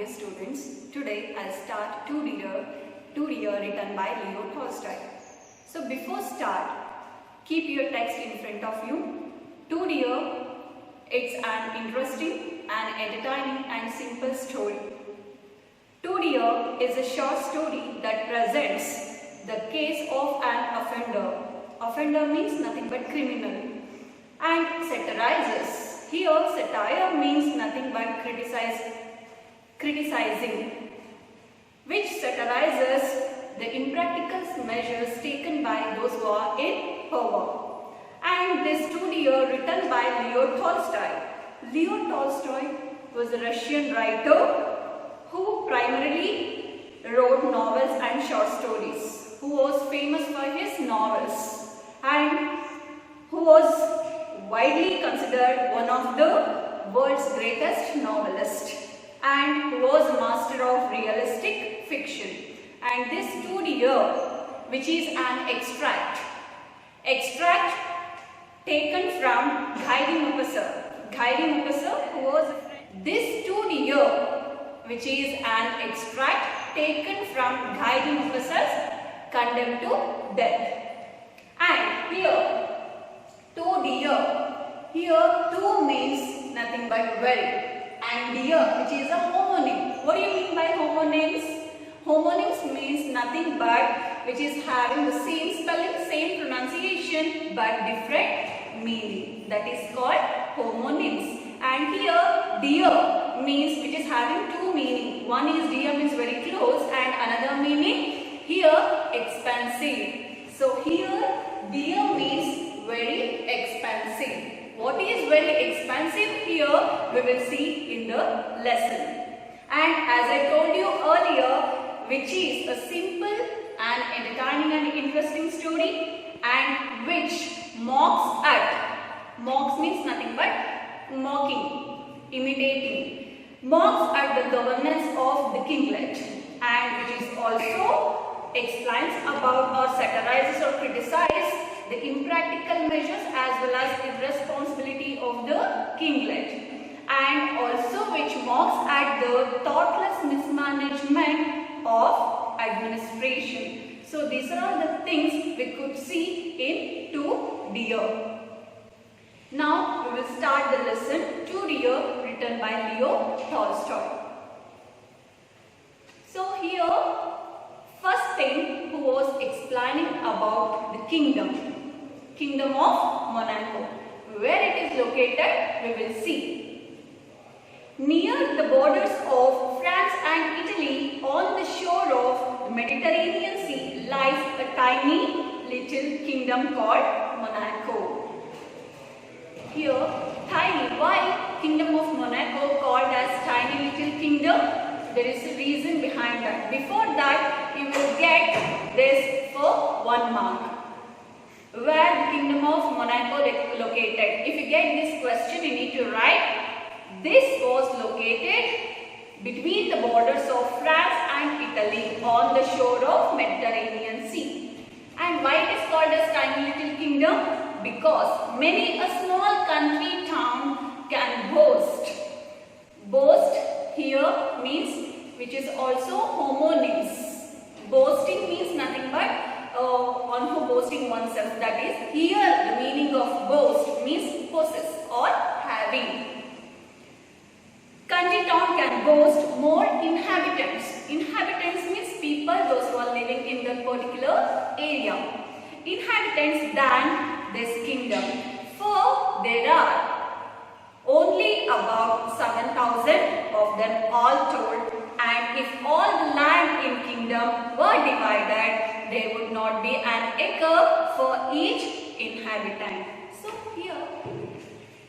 dear students. Today I'll start Two Dear written by Leo Tolstoy. So before start, keep your text in front of you. Two Dear, it's an interesting and entertaining and simple story. Two Dear is a short story that presents the case of an offender. Offender means nothing but criminal. And satirizes. Here satire means nothing but criticizing, which satirizes the impractical measures taken by those who are in power. And this Two Dear written by Leo Tolstoy. Leo Tolstoy was a Russian writer who primarily wrote novels and short stories, who was famous for his novels and who was widely considered one of the world's greatest novelists and who was a master of realistic fiction. And this Two Dear, which is an extract taken from Guiding Officer who was this Two Dear, which is an extract taken from Guiding Officers condemned to death. And here Two Dear, here two means nothing but very, and dear, which is a homonym. What do you mean by homonyms? Homonyms means nothing but which is having the same spelling, same pronunciation but different meaning. That is called homonyms. And here dear means which is having two meaning. One is dear means very close and another meaning here expensive. So here dear means very expensive. What is very expensive here we will see in the lesson. And as I told you earlier, which is a simple and entertaining and interesting story and which mocks means nothing but mocking, imitating, mocks at the governance of the kinglet, and which is also explains about or satirizes or criticizes the impractical measures as well as irresponsibility of the kinglet, and also which mocks at the thoughtless mismanagement of administration. So these are all the things we could see in Two Dear. Now we will start the lesson Two Dear written by Leo Tolstoy. So here first thing who was explaining about the kingdom of Monaco. Where it is located we will see. Near the borders of France and Italy on the shore of the Mediterranean Sea lies a tiny little kingdom called Monaco. Here tiny, why kingdom of Monaco called as tiny little kingdom? There is a reason behind that. Before that, you will get this for 1 mark. Where the kingdom of Monaco located? If you get this question, you need to write. This was located between the borders of France and Italy on the shore of Mediterranean Sea. And why it is called as tiny little kingdom? Because many a small country town can boast. Boast here means which is also homonyms. Boasting means nothing but one who boasting oneself. That is, here the meaning of boast means possess or having. Country town can boast more inhabitants. Inhabitants means people, those who are living in the particular area. Inhabitants than this kingdom. For there are only about 7,000 of them all told, and if all the land in kingdom were divided, there would not be an acre for each inhabitant. So here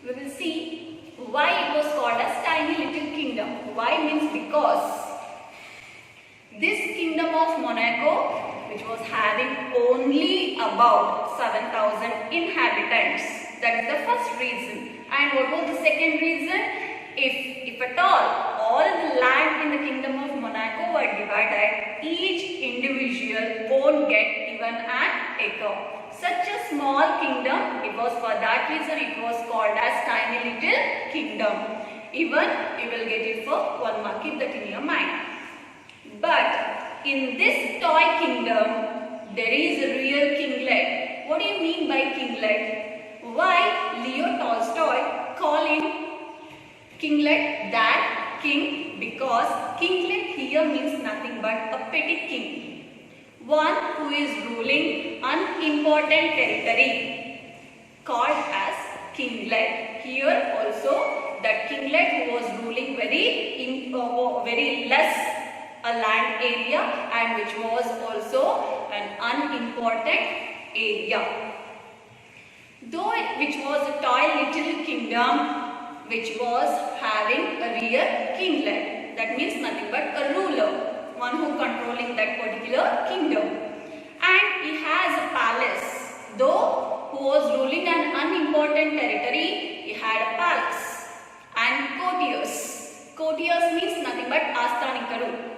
we will see why it was called as tiny little kingdom. Why means because this kingdom of Monaco, which was having only about 7,000 inhabitants. That is the first reason. And what was the second reason? If at all the land in the kingdom of Monaco were divided, each individual won't get even an acre. Such a small kingdom, it was for that reason it was called as tiny little kingdom. Even you will get it for 1 mark. Keep that in your mind. But in this toy kingdom, there is a real kinglet. What do you mean by kinglet? Why Leo Tolstoy call him kinglet that king? Because kinglet here means nothing but a petty king. One who is ruling unimportant territory called as kinglet. Here also that kinglet who was ruling very less a land area and which was also an unimportant area. Though which was a toy little kingdom which was having a real kinglet. That means nothing but a ruler, one who controlling that particular kingdom. And he has a palace. Though who was ruling an unimportant territory, he had a palace. And courtiers. Courtiers means nothing but Asthanikaru.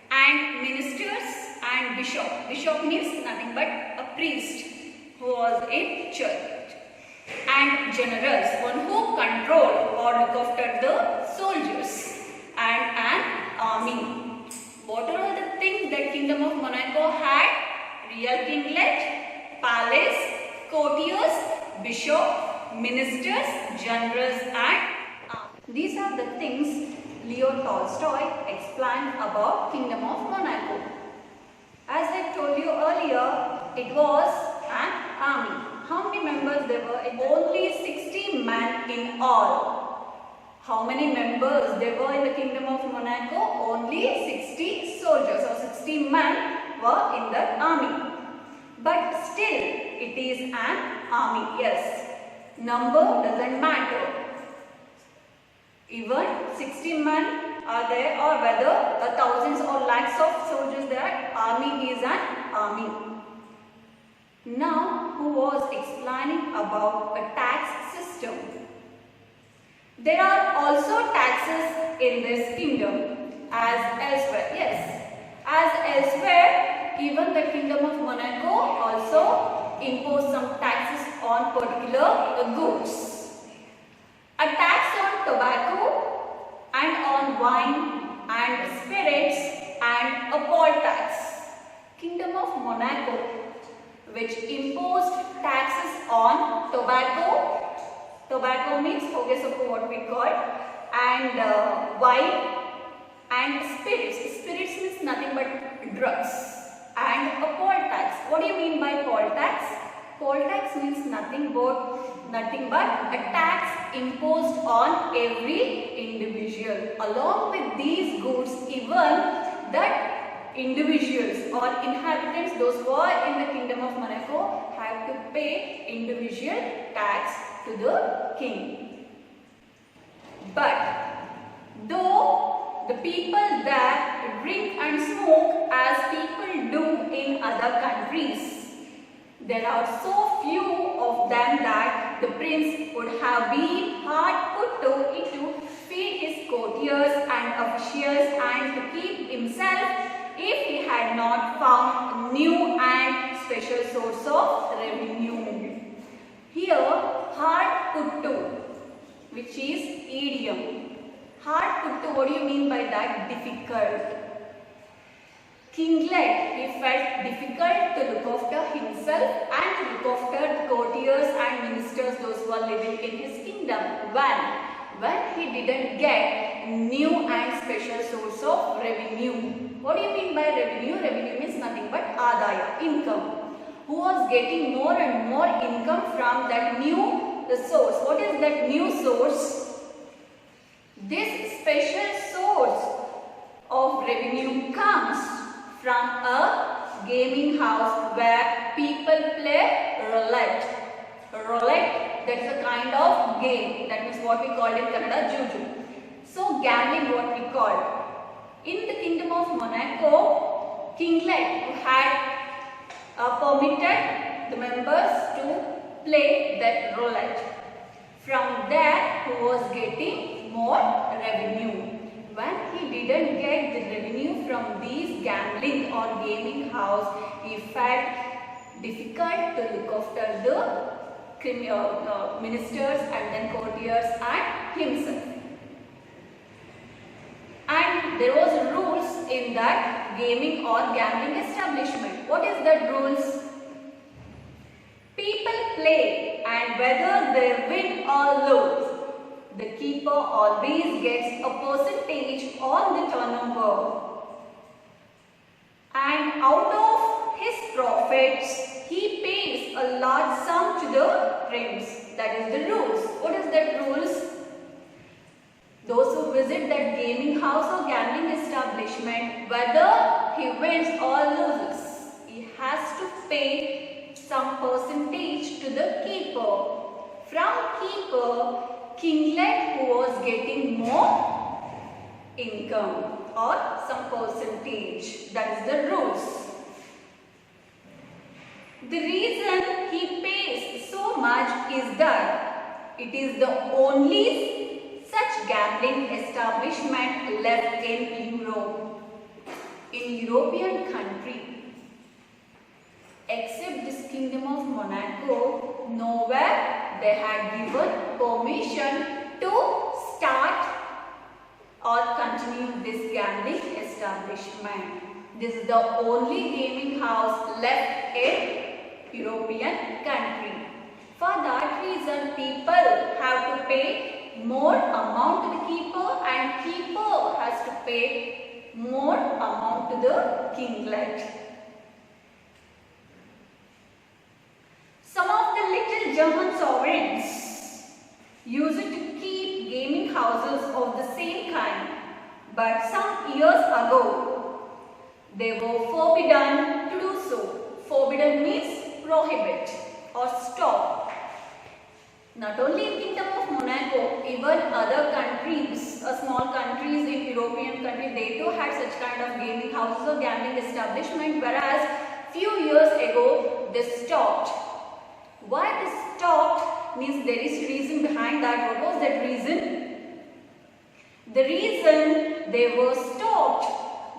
And ministers and bishop. Bishop means nothing but a priest who was in church. And generals, one who control or look after the soldiers, and an army. What are all the things that Kingdom of Monaco had? Real kinglet, palace, courtiers, bishop, ministers, generals, and army. These are the things Leo Tolstoy explained about Kingdom of Monaco. As I told you earlier, it was an army. How many members there were? Only 60 men in all. How many members there were in the Kingdom of Monaco? Only 60 soldiers or 60 men were in the army. But still, it is an army. Yes, number doesn't matter. Even 60 men are there, or whether thousands or lakhs of soldiers there, army is an army. Now, who was explaining about a tax system? There are also taxes in this kingdom as elsewhere. Yes, as elsewhere, even the Kingdom of Monaco also imposed some taxes on particular goods. A tax on tobacco and on wine and spirits and a poll tax. Kingdom of Monaco, which imposed taxes on tobacco. Tobacco means what we call, and wine and spirits. Spirits means nothing but drugs. And a poll tax. What do you mean by poll tax? Poll tax means nothing but a tax imposed on every individual. Along with these goods, even that individuals or inhabitants, those who are in the Kingdom of Monaco, have to pay individual tax to the king. But though the people there drink and smoke as people do in other countries, there are so few of them that the prince would have been hard put to it to feed his courtiers and officials and to keep himself if he had not found new and special source of revenue. Here, hard put to, which is idiom. Hard put to, what do you mean by that? Difficult. Kinglet, he felt difficult to look after himself and to look after the courtiers and ministers, those who are living in his kingdom. When he didn't get new and special source of revenue. What do you mean by revenue? Revenue means nothing but adaya, income. Who was getting more and more income from that new source. What is that new source? This special source of revenue comes from a gaming house where people play roulette. Roulette, that is a kind of game. That means what we call in Kannada juju. So gambling, what we call. In the Kingdom of Monaco, Kinglet had permitted the members to play that roulette. From there, he was getting more revenue. When he didn't get the revenue from these gambling or gaming house, he felt difficult to look after the ministers and then courtiers and himself. there was rules in that gaming or gambling establishment. What is that rules? People play, and whether they win or lose, the keeper always gets a percentage on the turnover. And out of his profits, he pays a large sum to the prince. That is the rules. What is that rules? Those who visit that gaming house or gambling establishment, whether he wins or loses, he has to pay some percentage to the keeper. From keeper, kinglet who was getting more income or some percentage. That is the rules. The reason he pays so much is that it is the only such gambling establishment left in Europe. In European country, except this kingdom of Monaco, nowhere they had given permission to start or continue this gambling establishment. This is the only gaming house left in European country. For that reason, people have to pay more amount to the keeper, and keeper has to pay more amount to the kinglet. Some of the little German sovereigns used to keep gaming houses of the same kind, but some years ago they were forbidden to do so. Forbidden means prohibit or stop. Not only in Kingdom of Monaco, even other countries, small countries in European countries, they too had such kind of gaming houses or gambling establishment, whereas few years ago they stopped. Why they stopped means there is reason behind that. What was that reason? The reason they were stopped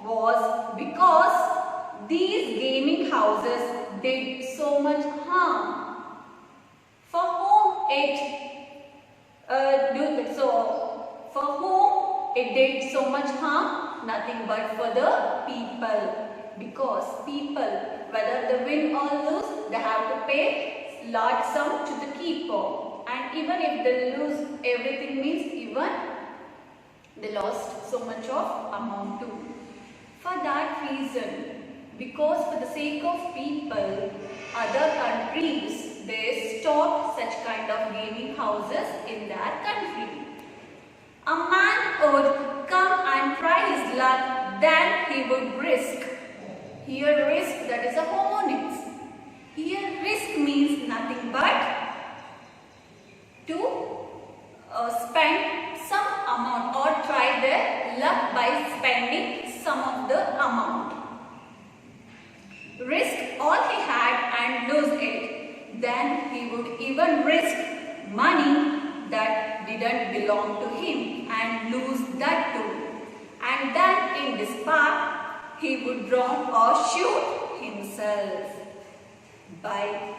was because these gaming houses did so much harm. For whom it did so much harm? Nothing but for the people. Because people, whether they win or lose, they have to pay large sum to the keeper. And even if they lose everything means even they lost so much of amount too. For that reason, because for the sake of people, other countries, they stopped such kind of gaming houses in their country. A man would come and try his luck, then he would risk. Here risk, that is a homonyms. Here risk means nothing but to spend some amount or try their luck by spending some of the amount. Risk all he had and lose it. Then he would even risk money that didn't belong to him and lose that too. And then in despair, he would drown or shoot himself. By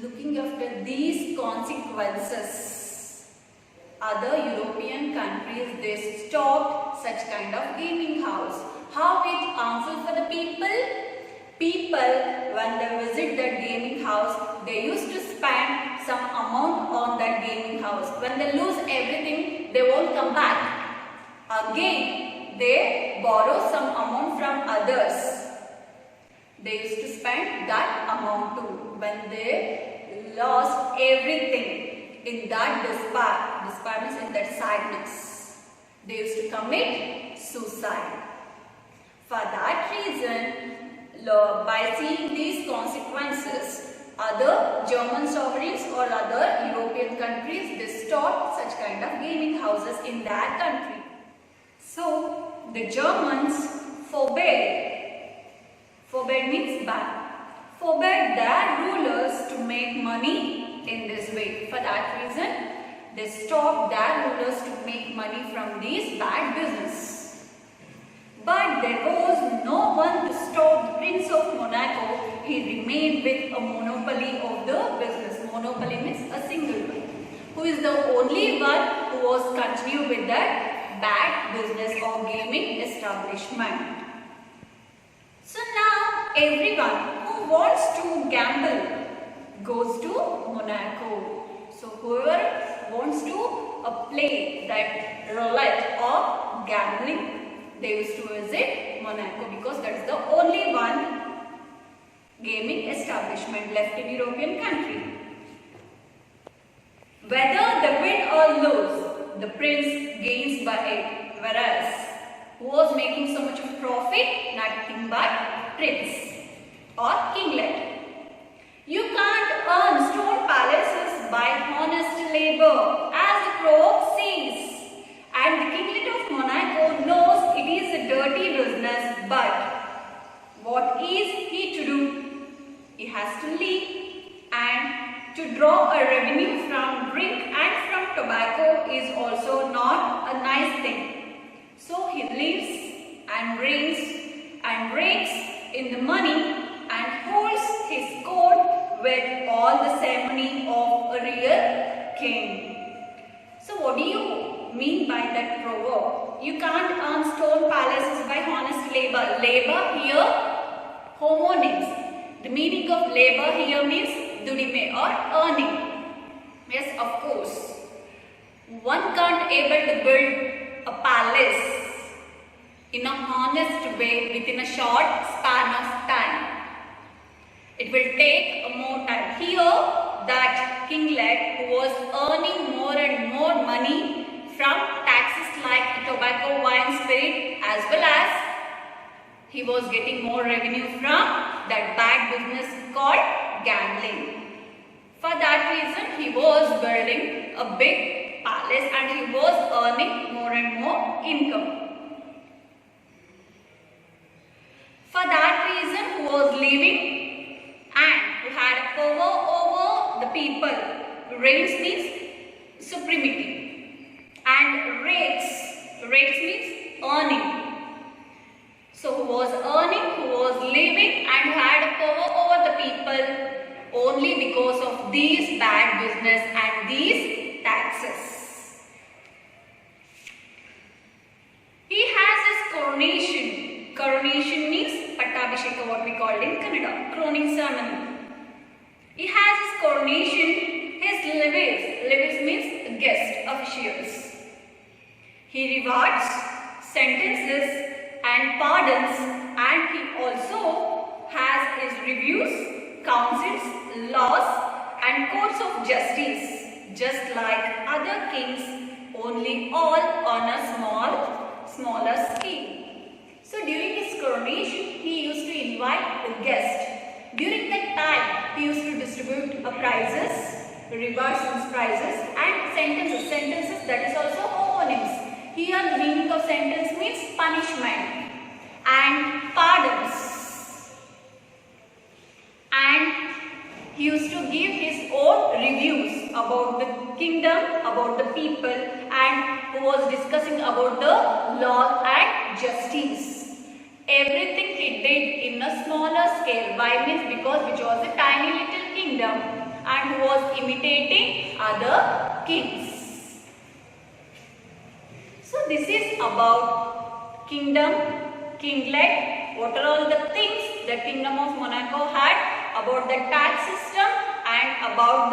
looking after these consequences, other European countries, they stopped such kind of gaming house. How it harmful for the people? People, when they visit that gaming house, they used to spend some amount on that gaming house. When they lose everything, they won't come back. Again, they borrow some amount from others. They used to spend that amount too. When they lost everything in that despair means in that sadness, they used to commit suicide. For that reason, by seeing these consequences, other German sovereigns or other European countries, they stopped such kind of gaming houses in their country. So, the Germans forbade means ban. Forbade their rulers to make money in this way. For that reason, they stopped their rulers to make money from these bad business. But there was no one to stop the Prince of Monaco. He remained with a monopoly of the business. Monopoly means a single one. Who is the only one who was continued with that bad business or gaming establishment. So now everyone who wants to gamble goes to Monaco. So whoever wants to play that roulette or gambling, they used to visit Monaco because that is the only one gaming establishment left in European country. Whether they win or lose, the prince gains by it, whereas who was making so much of profit? Nothing but prince or kinglet. You can't earn stone palaces by honest labor, as the proverb says. And the kinglet of Monaco knows it is a dirty business, but what is he to do? He has to live, and to draw a revenue from drink and from tobacco is also not a nice thing. So he lives and rakes in the money and holds his court with all the ceremony of a real king. So what do you mean by that proverb? You can't earn stone palaces by honest labor. Labor here, homonyms. The meaning of labor here means dudime or earning. Yes, of course. One can't able to build a palace in a honest way within a short span of time. It will take more time. Here, that kinglet who was earning more and more money from taxes like tobacco, wine, spirit, as well as he was getting more revenue from that bad business called gambling. For that reason, he was building a big palace and he was earning more and more income. For that reason, he was living and who had power over the people. Reigns means supremacy, and rates means earning. So who was earning, who was living and who had power over the people only because of these bad business and these taxes. He has his coronation. Coronation means Pattabhisheka, what we called in Kannada, crowning ceremony. He has his coronation, his levees means guest officials. He rewards, sentences and pardons, and he also has his reviews, councils, laws and courts of justice, just like other kings, only all on a smaller scale. So during his coronation, he used to invite the guest. During that time, he used to distribute prizes, rewards and prizes, and sentences. Sentences, that is also homonyms. Here the meaning of sentence means punishment, and pardons. And he used to give his own reviews about the kingdom, about the people, and who was discussing about the law and justice. Everything he did in a smaller scale. Why means because which was a tiny little kingdom and who was imitating other kings. So this is about kingdom, kinglet, what are all the things the kingdom of Monaco had, about the tax system and about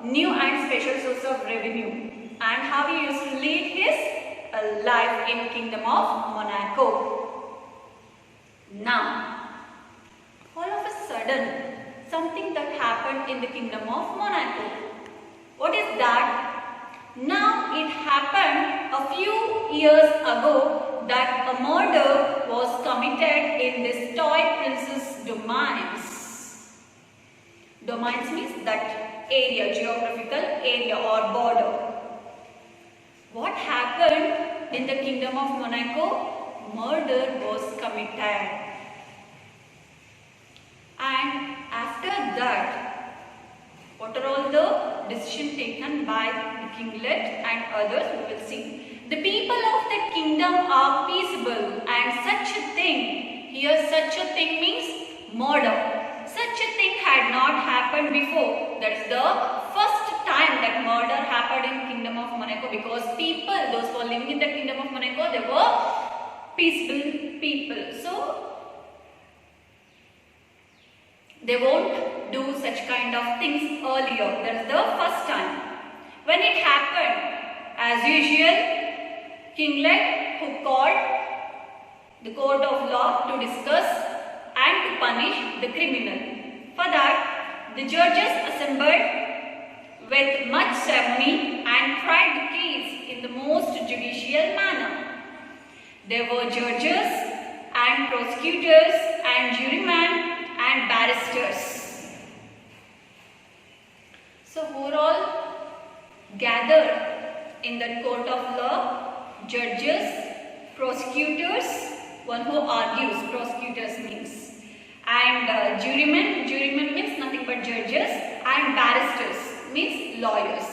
the new and special source of revenue, and how he used to lead his life in kingdom of Monaco. Now, all of a sudden, something that happened in the kingdom of Monaco. What is that? Now, it happened a few years ago that a murder was committed in this toy princess domains. Domains means that area, geographical area or border. What happened in the kingdom of Monaco? Murder was committed. And after that, what are all the decisions taken by the kinglet and others, we will see. The people of the kingdom are peaceable, and such a thing, here such a thing means murder. Such a thing had not happened before. That is the first time that murder happened in Kingdom of Monaco, because people, those who are living in the Kingdom of Monaco, they were peaceful people. So they won't do such kind of things earlier. That's the first time. When it happened, as usual, kinglet who called the court of law to discuss and to punish the criminal. For that, the judges assembled with much ceremony and tried the case in the most judicial manner. There were judges and prosecutors and jurymen and barristers. So who are all gathered in the court of law? Judges, prosecutors, one who argues, prosecutors means, and jurymen means nothing but judges, and barristers means lawyers.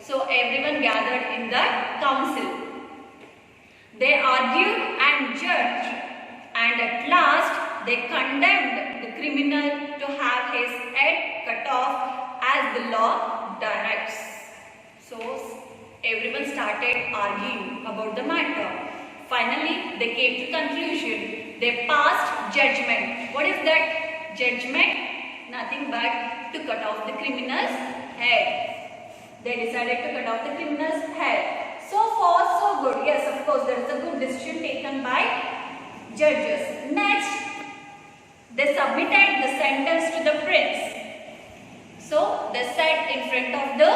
So everyone gathered in the council. They argued and judged, and at last they condemned the criminal to have his head cut off as the law directs. So everyone started arguing about the matter. Finally, they came to conclusion. They passed judgment. What is that judgment? Nothing but to cut off the criminal's head. They decided to cut off the criminal's head. So far, so good. Yes, of course, there is a good decision taken by judges. Next, they submitted the sentence to the prince. So they said in front of the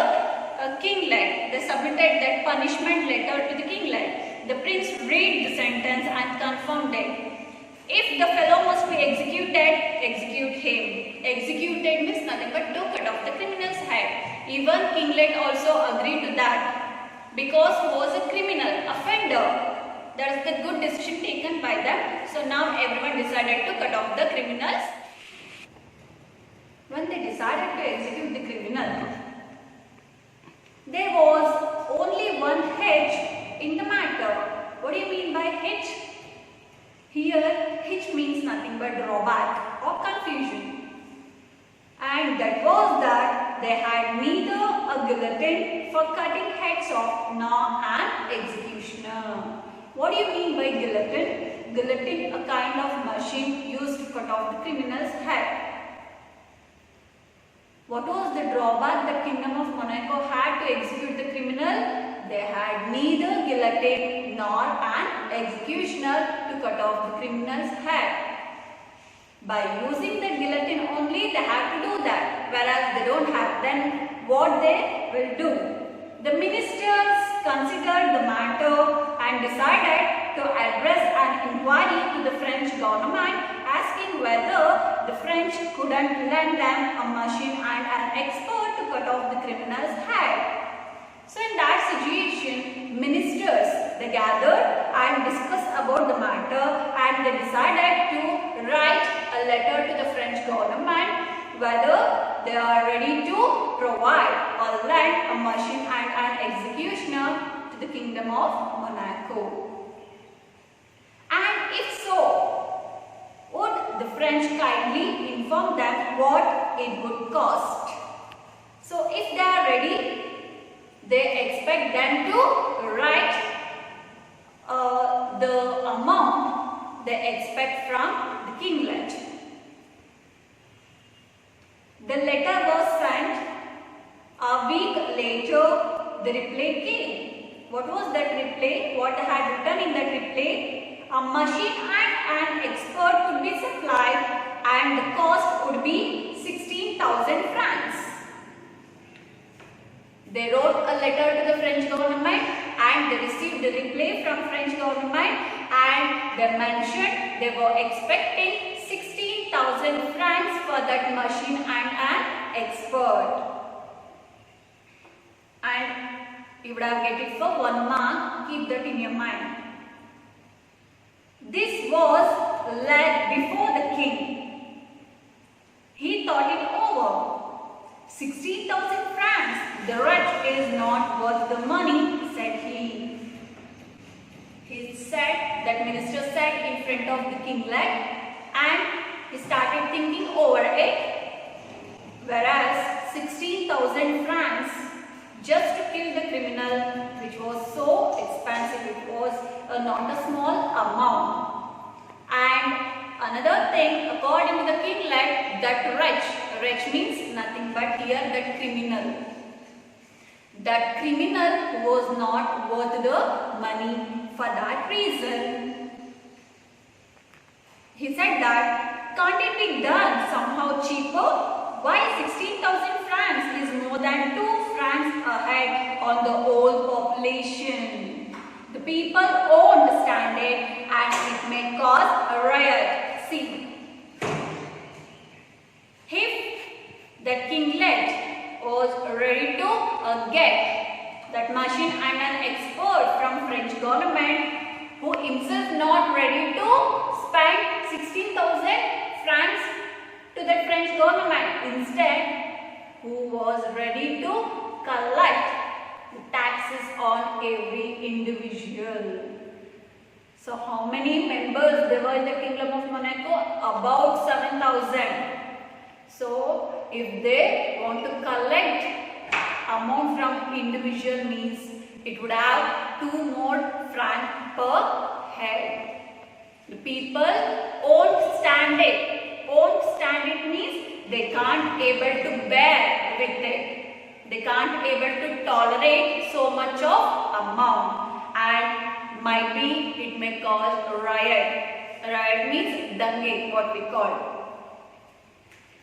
kinglet, they submitted that punishment letter to the kinglet. The prince read the sentence and confirmed it. If the fellow must be executed, execute him. Executed means nothing but to cut off the criminal's head. Even kinglet also agreed to that, because he was a criminal offender. That is the good decision taken by them. So now everyone decided to cut off the criminals. When they decided to execute the criminal, there was only one hitch in the matter. What do you mean by hitch? Here, hitch means nothing but drawback or confusion. And that was that they had neither a guillotine for cutting heads off nor an executioner. What do you mean by guillotine? Guillotine, a kind of machine used to cut off the criminal's head. What was the drawback that Kingdom of Monaco had to execute the criminal? They had neither guillotine nor an executioner to cut off the criminal's head. By using the guillotine only, they have to do that, whereas they don't have. Then what they will do? The ministers considered the matter and decided to address an inquiry to the French government, asking whether the French couldn't lend them a machine and an expert to cut off the criminal's head. So in that situation, ministers, they gathered and discussed about the matter, and they decided to write a letter to the French government whether they are ready to provide or lend a machine and an executioner to the Kingdom of Monaco. And if so, would the French kindly inform them what it would cost? So if they are ready, they expect them to write the amount they expect from the kinglet. The letter was sent. A week later, the reply came. What was that reply? What they had written in that reply? A machine and an expert would be supplied, and the cost would be 16,000 francs. They wrote a letter to the French government and they received the reply from French government, and they mentioned they were expecting 16,000 francs for that machine and an expert. And you would have get it for 1 mark. Keep that in your mind. This was led before the king. He thought it over. 16,000 francs, the wretch is not worth the money, said he. He said, that minister said in front of the kinglet, and he started thinking over it. Whereas 16,000 francs just to kill the criminal, which was so expensive. It was not a small amount. And another thing, according to the king, let that wretch means nothing but here that criminal. That criminal who was not worth the money. For that reason, he said that, can't it be done somehow cheaper? Why 16,000 francs is more than 2 francs ahead on the whole population. The people won't stand it and it may cause a riot. See, if the kinglet was ready to get that machine and an expert from French government who himself not ready to spend 16,000 francs to the French government. Instead, who was ready to collect the taxes on every individual. So how many members there were in the Kingdom of Monaco? About 7,000. So if they want to collect amount from individual means it would have 2 more francs per head. The people won't stand it. Won't stand it means they can't able to bear with it. They can't able to tolerate so much of amount, and might be it may cause a riot. Riot means dange, what we call.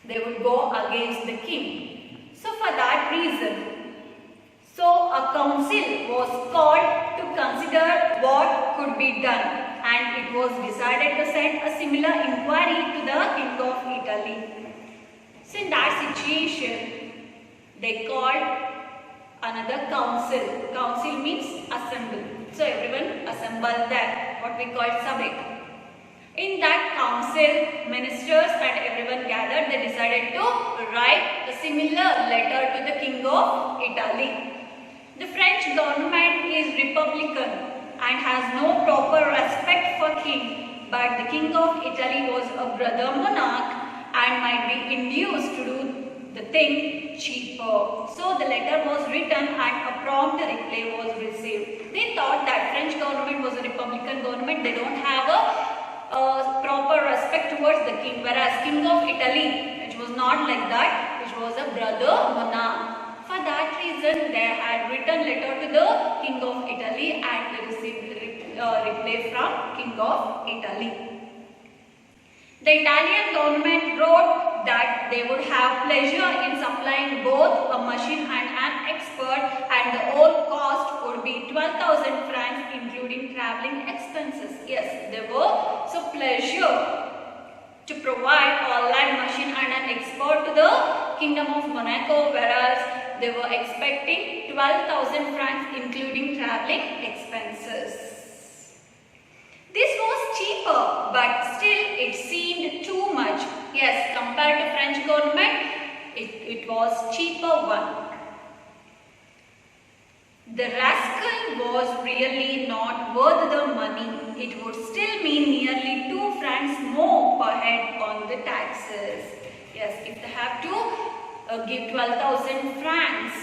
They would go against the king. So for that reason, a council was called to consider what could be done, and it was decided to send a similar inquiry to the King of Italy. So in that situation, they called another council. Council means assembly. So everyone assembled there, what we call Sabek. In that council, ministers and everyone gathered. They decided to write a similar letter to the King of Italy. The French government is republican and has no proper respect for king, but the King of Italy was a brother monarch and might be induced to do the thing cheaper. So the letter was written and a prompt reply was received. They thought that French government was a republican government. They don't have a proper respect towards the king, whereas King of Italy, which was not like that, which was a brother monarch. For that reason, they had written letter to the King of Italy and they received reply from King of Italy. The Italian government wrote that they would have pleasure in supplying both a machine and an expert, and the whole cost would be 12,000 francs including travelling expenses. Yes, they were so pleasure to provide a land machine and an expert to the Kingdom of Monaco, whereas they were expecting 12,000 francs including travelling expenses. This was cheaper, but still it seemed too much. Yes, compared to French government, it was cheaper one. The rascal was really not worth the money. It would still mean nearly 2 francs more per head on the taxes. Yes, if they have to give 12,000 francs,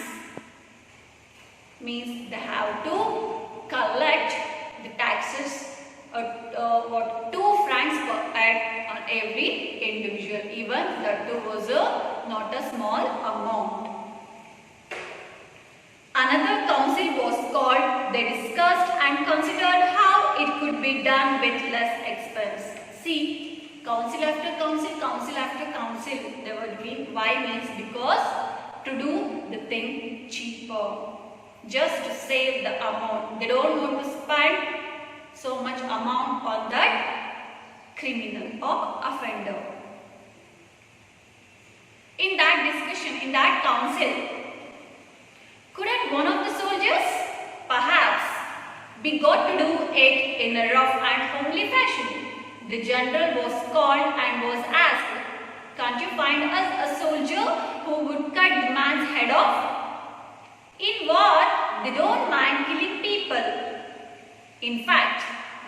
means they have to collect the taxes 2 francs per head on every individual. Even that too was not a small amount. Another council was called. They discussed and considered how it could be done with less expense. See, council after council, council after council, there would be. Why means because to do the thing cheaper, just to save the amount. They don't want to spend so much amount on that criminal or offender. In that discussion, in that council, couldn't one of the soldiers perhaps be got to do it in a rough and homely fashion? The general was called and was asked, can't you find us a soldier who would cut the man's head off? In war, they don't mind killing people. In fact,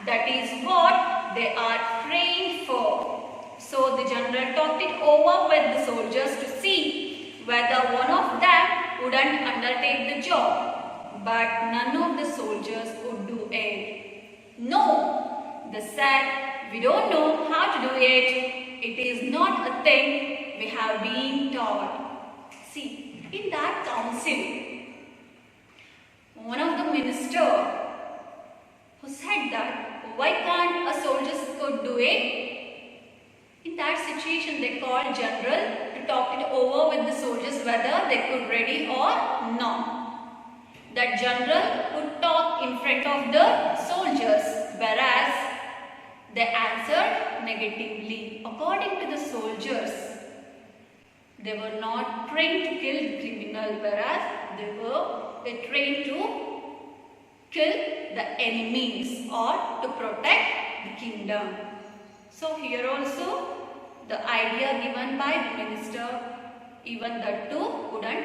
that is what they are trained for. So the general talked it over with the soldiers to see whether one of them wouldn't undertake the job, but none of the soldiers would do it. No, they said, we don't know how to do it. It is not a thing we have been taught. See, in that council, one of the minister who said that, why can't a soldier could do it? In that situation, they called general to talk it over with the soldiers whether they could ready or not. That general would talk in front of the soldiers, whereas they answered negatively. According to the soldiers, they were not trained to kill the criminal, whereas they were trained to kill the enemies or to protect the kingdom. So here also the idea given by the minister, even that too wouldn't